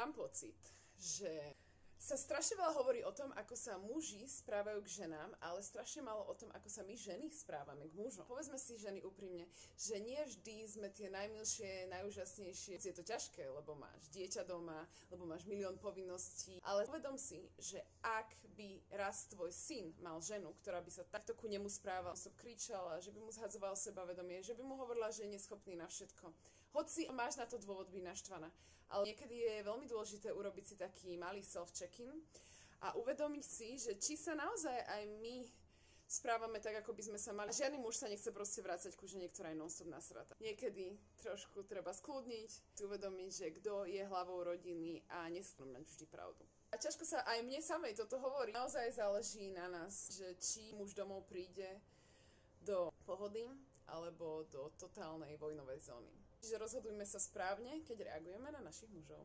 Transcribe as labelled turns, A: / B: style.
A: Mám pocit, že sa strašne veľa hovorí o tom, ako sa muži správajú k ženám, ale strašne málo o tom, ako sa my ženy správame k mužom. Povedzme si ženy úprimne, že nie vždy sme tie najmilšie, najúžasnejšie. Je to ťažké, lebo máš dieťa doma, lebo máš milión povinností, ale uvedom si, že ak by raz tvoj syn mal ženu, ktorá by sa takto ku nemu správala, som kričala, že by mu zhadzoval sebavedomie, že by mu hovorila, že je neschopný na všetko. Hoci máš na to dôvod byť naštvaná. Ale niekedy je veľmi dôležité urobiť si taký malý self-check-in a uvedomiť si, že či sa naozaj aj my správame tak, ako by sme sa mali. Žiadny muž sa nechce proste vrácať ku žene, ktorá je non-stop nasrata. Niekedy trošku treba skľudniť, si uvedomiť, že kto je hlavou rodiny a nesmie mať vždy pravdu. A ťažko sa aj mne samej toto hovorí. Naozaj záleží na nás, že či muž domov príde do pohody alebo do totálnej vojnovej zóny. Čiže rozhodujme sa správne, keď reagujeme na našich mužov.